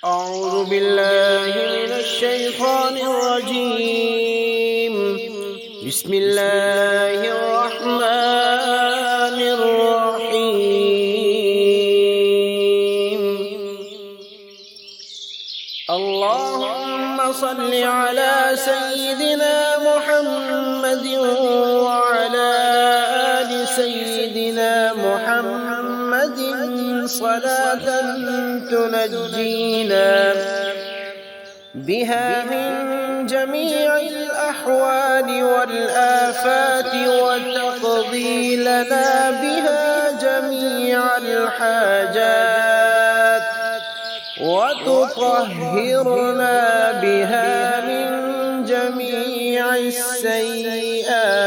أعوذ بالله من الشيطان الرجيم بسم الله الرحمن الرحيم اللهم صل على سيدنا محمد وعلى آل سيدنا محمد صلاة تنجينا بها من جميع الأحوال والآفات وتقضي لنا بها جميع الحاجات وتطهرنا بها من جميع السيئات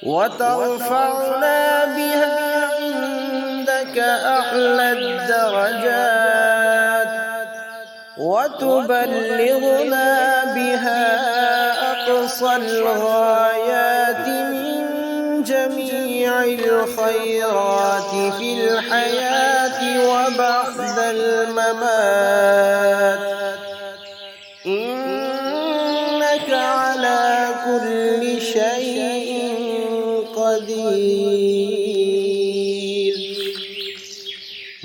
وترفعنا بها عندك أعلى الدرجات وتبلغنا بها أقصى الغايات من جميع الخيرات في الحياة وبعد الممات إنك على كل شيء قدير।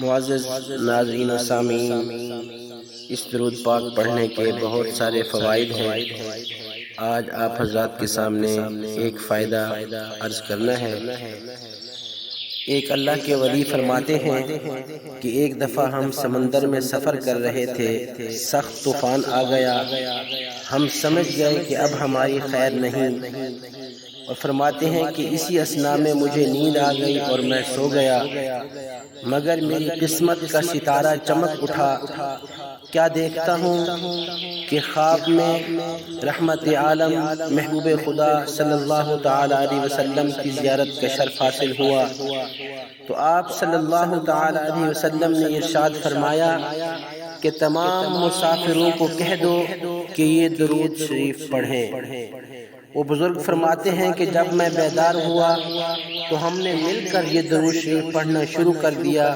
मुअज़्ज़ज़ नाज़रीन व सामीन, इस दुरूद पाक पढ़ने के बहुत सारे फ़वाइद हैं। आज आप हज़रात के सामने एक फ़ायदा अर्ज़ करना है। एक अल्लाह के वली फरमाते हैं कि एक दफ़ा हम समंदर में सफ़र कर रहे थे, सख्त तूफ़ान आ गया, हम समझ गए कि अब हमारी खैर नहीं, और फरमाते हैं कि इसी असना में मुझे नींद आ गई और मैं सो गया, मगर मेरी किस्मत का सितारा चमक उठा। क्या देखता हूँ कि ख्वाब में रहमत आलम महबूब खुदा सल्लल्लाहु ताला अलैहि वसल्लम की ज़ियारत का शर्फ हासिल हुआ। तो आप सल्लल्लाहु ताला अलैहि वसल्लम ने इरशाद फरमाया कि तमाम मुसाफिरों को कह दो कि ये दुरूद शरीफ पढ़ें। वो बुजुर्ग फरमाते हैं कि जब मैं बेदार हुआ तो हमने मिलकर ये दुरूद शरीफ पढ़ना शुरू कर दिया।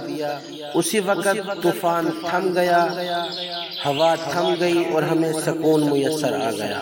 उसी वक़्त तूफ़ान थम गया, हवा थम गई और हमें सुकून मुयस्सर आ गया।